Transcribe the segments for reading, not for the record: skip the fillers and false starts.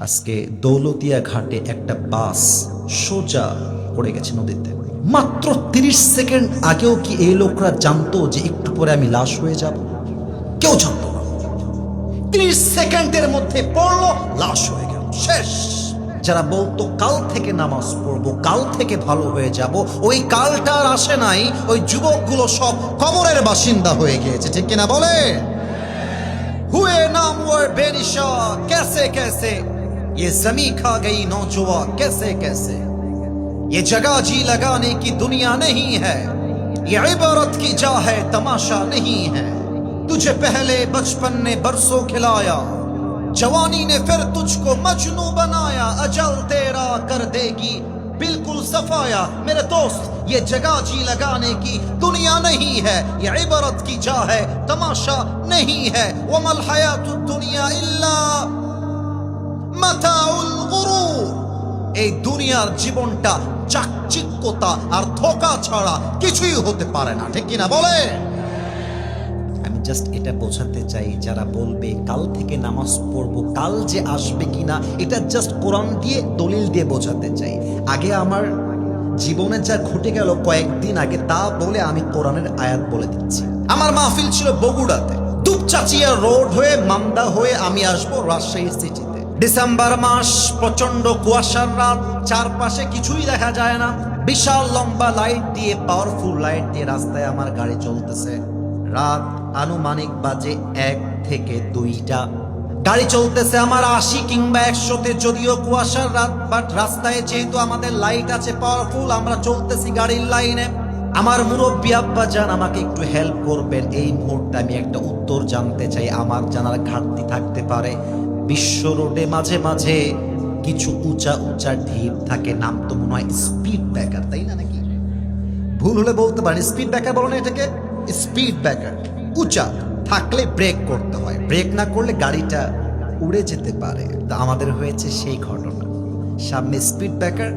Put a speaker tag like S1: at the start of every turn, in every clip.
S1: আজকে দৌলতিয়া ঘাটে একটা বাস সোজা পড়ে গেছে নদীতে। মাত্র 30 সেকেন্ড আগেও কি এই লোকরা জানতো যে একটু পরে আমি লাশ হয়ে যাব? কেউ জানতো না। 30 সেকেন্ডের মধ্যে পড়লো, লাশ হয়ে গেল, শেষ। যারা বলতো কাল থেকে নামাজ পড়বো, কাল থেকে ভালো হয়ে যাব, ওই কালটা আর আসে নাই। ওই যুবকগুলো সব কবরের বাসিন্দা হয়ে গিয়েছে, ঠিক কিনা বলে? हुए नामवर बेनिशा कैसे कैसे, ये जमी खा गई नौजवा कैसे कैसे। ये जगह जी लगाने की दुनिया नहीं है, ये इबारत की जा है तमाशा नहीं है। तुझे पहले बचपन ने बरसों खिलाया, जवानी ने फिर तुझको मजनू बनाया। अजल तेरा कर देगी बिल्कुल सफाया। मेरे दोस्त, ये जगह जी लगाने की दुनिया नहीं है, ये इबारत की जा है तमाशा नहीं है। वमल हयातुद दुनिया इल्ला মাতাউল গুরুর। এই দুনিয়ার জীবনটা চাকচিক্যতা আর ধোঁকা ছাড়া কিছুই হতে পারে না, ঠিক কিনা বলে? আমি জাস্ট এটা বোঝাতে চাই, যারা বলবে কাল থেকে নামাজ পড়বো, কাল যে আসবে কিনা, এটা জাস্ট কোরআন দিয়ে দলিল দিয়ে বোঝাতে চাই। আগে আমার জীবনে যা ঘটে গেল কয়েকদিন আগে, তা বলে আমি কোরআনের আয়াত বলে দিচ্ছি। আমার মাহফিল ছিল বগুড়াতে, দুপচাচিয়া রোড হয়ে মামদা হয়ে আমি আসবো রাজশাহী সিটিতে। ডিসেম্বর মাস, প্রচন্ড কুয়াশার রাত, চারপাশে কিছুই দেখা যায় না। বিশাল লম্বা লাইট দিয়ে, পাওয়ারফুল লাইট দিয়ে রাস্তায় আমার গাড়ি চলতেছে। রাত আনুমানিক বাজে 1 থেকে 2টা। গাড়ি চলতেছে আমার 80 কিংবা 100-তে, যদিও কুয়াশার রাত, বাট রাস্তায় যেহেতু আমাদের লাইট আছে পাওয়ারফুল, আমরা চলতেছি গাড়ির লাইনে। আমার মুরব্বী আব্বা জান আমাকে একটু হেল্প করবেন। এই মুহূর্তে আমি একটা উত্তর জানতে চাই, আমার জানার ঘাটতি থাকতে পারে। বিশ্ব রোডে মাঝে মাঝে কিছু উঁচা উঁচা ঢিপ থাকে, নাম তো মনে হয় স্পিড ব্রেকার, তাই না? নাকি ভুল হলে বলতে পারেন। স্পিড ব্রেকার বলো না এটাকে? স্পিড ব্রেকার উঁচা থাকলে ব্রেক করতে হয়, ব্রেক না করলে গাড়িটা উড়ে যেতে পারে। তা আমাদের হয়েছে সেই ঘটনা। সামনে স্পিড ব্রেকার,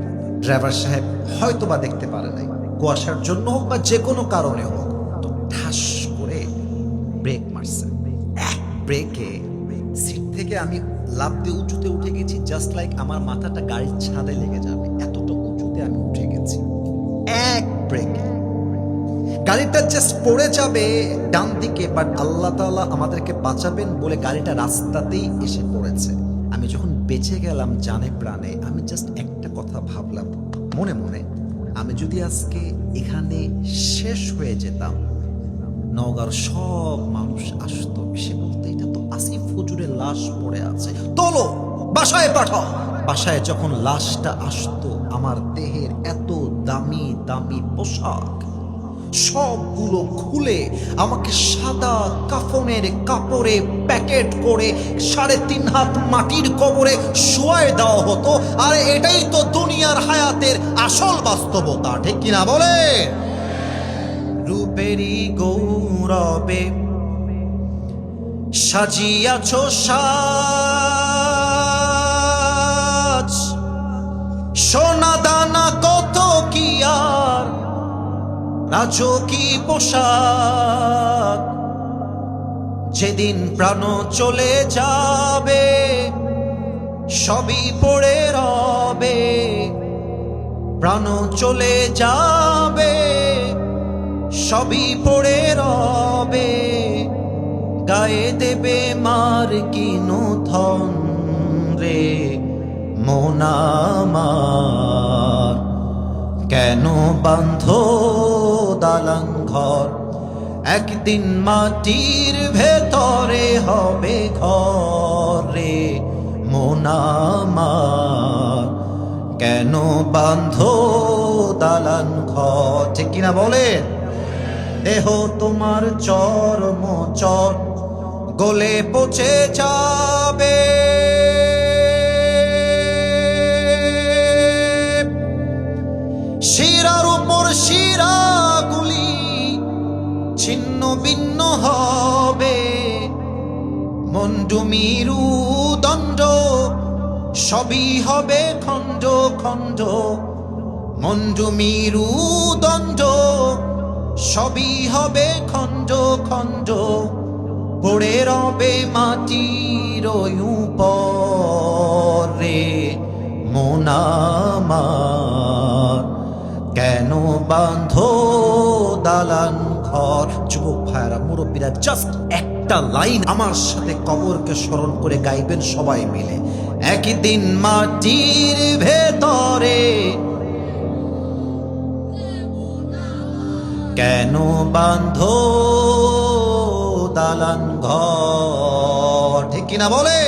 S1: ড্রাইভার সাহেব হয়তো বা দেখতে পারে নাই, কুয়াশার জন্য হোক বা যে কোনো কারণে হোক, তো ঠাস করে ব্রেক মারছে। এক ব্রেকে সিট থেকে আমি লাফ দিয়ে উঁচুতে উঠে গেছি, জাস্ট লাইক আমার মাথাটা গাড়ির ছাদে লেগে যাবে, এতটা উঁচুতে আমি উঠে গেছি। এক ব্রেকে গাড়িটা জাস্ট পড়ে যাবে ডান দিকে, বাট আল্লাহ তাআলা আমাদেরকে বাঁচাবেন বলে গাড়িটা রাস্তাতেই এসে পড়েছে। আমি যখন বেঁচে গেলাম জানে প্রাণে, আমি জাস্ট একটা কথা ভাবলাম মনে মনে, আমি যদি আজকে এখানে শেষ হয়ে যেতাম, নওগাঁর সব মানুষ আসতো, সে বলতো এটা তো আসিফ হুজুরের লাশ পড়ে আছে, চলো বাসায় পাঠাও। বাসায় যখন লাশটা আসতো, আমার দেহের এত দামি দামি পোশাক সবগুলো খুলে আমাকে সাদা কাফনের কাপড়ে প্যাকেট করে 3.5 হাত মাটির কবরে শুয়ায় দেওয়া হতো। আর এটাই তো দুনিয়ার হায়াতের আসল বাস্তবতা, ঠিক কিনা বলে? রূপেরই গৌরবে সাজিয়াছো সাজ, সোনা দানা কত কি আর রাজকী পোশাক। যেদিন প্রাণ চলে যাবে সবই পড়ে রবে, প্রাণ চলে যাবে সবই পড়ে রবে। গায়ে দেবে মার কিনো ধন রে মন আমার, কেন বাঁধো দালান ঘর, একদিন মাটির ভেতরে হবে ঘর রে মন আমার, কেন বাঁধো দালান ঘর, ঠিক কিনা বলে? দেহ তোমার চরম চর গলে পচে যাবে, শিরার উপর শিরাগুলি ছিন্ন ভিন্ন হবে, মন্ডুমিরু দণ্ড সবই হবে খণ্ড খণ্ড, মন্ডুমিরু দণ্ড সবই হবে খণ্ড খণ্ড। পড়ে রবে মাটির উপর না আমার, কেন বাঁধো দালান ঘর। যুবক ভাইরা, মুরব্বীরা, জাস্ট একটা লাইন আমার সাথে কবরকে স্মরণ করে গাইবেন সবাই মিলে। একদিন মাটির ভেতরে কেন বাঁধো দালান ঘর, ঠিক কিনা বলে।